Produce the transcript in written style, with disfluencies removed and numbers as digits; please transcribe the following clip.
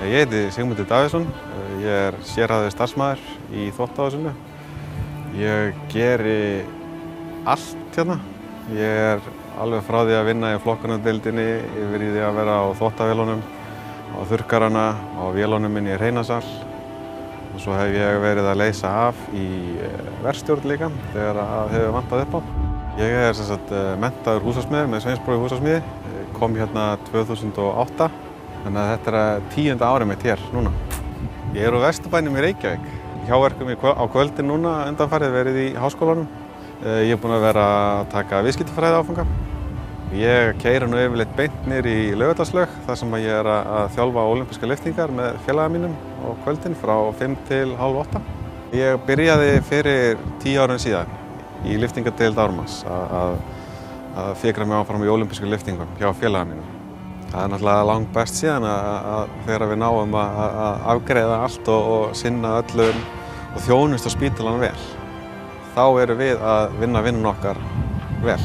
Ég heiti Sigmundur Davíðsson, ég er sérhæfður starfsmaður í þvottahúsinu. Ég geri allt hérna. Ég er alveg frá því að vinna í flokkunardeildinni yfir í því að vera á þvottavélunum, á þurrkarana, á vélunum inn í hreinasal. Og svo hef ég verið að leysa af í verkstjórn líka þegar það hefur vantað upp á. Ég er sem sagt menntaður húsasmiður með sveinspróf í húsasmíði. Ég kom hérna 2008. Þannig að þetta er 10. árið mitt hér núna. Ég er á Vesturbænum í Reykjavík. Hjáverkum á kvöldin núna undanfarið verið í háskólanum. Ég er búinn að vera að taka viðskiptafræði áfanga. Ég keyri nú yfirleitt beint niður í Laugardalslaug þar sem ég er að þjálfa ólympískar lyftingar með félaga mínum á kvöldin frá 5 til hálf 8. Ég byrjaði fyrir 10 árum síðan í lyftingadeild Ármanns að fikra mig áfram í ólympískum lyftingum hjá félaga mínum. Það er náttúrulega langt best síðan að þegar við náum að afgreiða allt og sinna öllum og þjónusta spítalann vel. Þá erum við að vinna vinnuna okkar vel.